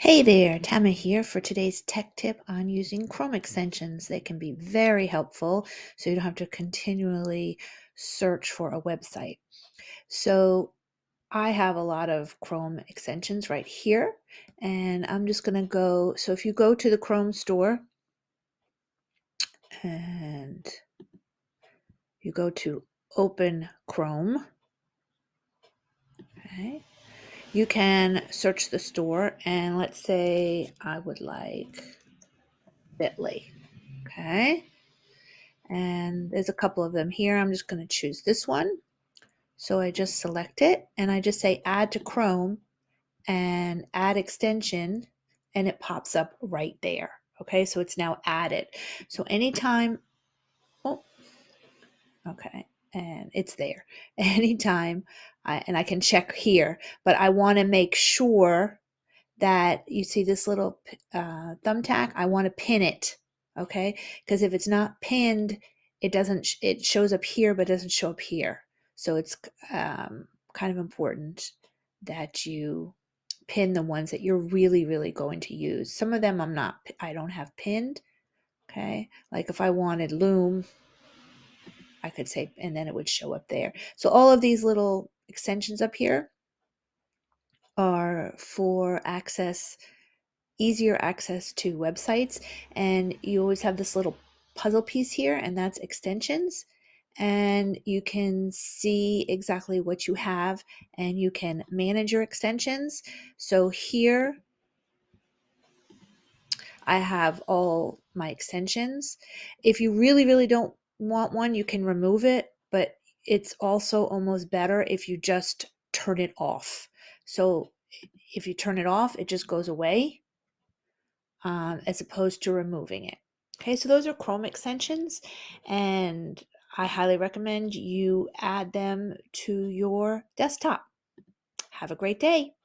Hey there, Tama here for today's tech tip on using Chrome extensions. They can be very helpful so you don't have to continually search for a website. So I have a lot of Chrome extensions right here, and I'm just going to go. So if you go to the Chrome store and you go to Open Chrome, okay, you can search the store, and let's say I would like Bitly, okay? And there's a couple of them here. I'm just going to choose this one. So I just select it and I just say add to Chrome and add extension, and it pops up right there. Okay, so it's now added. So anytime, oh, okay, and it's there. Anytime, and I can check here, but I want to make sure that you see this little thumbtack. I want to pin it, okay? Because if it's not pinned, it doesn't. It shows up here, but doesn't show up here. So it's kind of important that you pin the ones that you're really, really going to use. Some of them I don't have pinned. Okay, like if I wanted Loom, I could say, and then it would show up there. So all of these little extensions up here are for easier access to websites, and you always have this little puzzle piece here, and that's extensions, and you can see exactly what you have and you can manage your extensions. So here I have all my extensions. If you really, really don't want one, you can remove it, but it's also almost better if you just turn it off. So if you turn it off, it just goes away, as opposed to removing it. Okay, so those are Chrome extensions, and I highly recommend you add them to your desktop. Have a great day.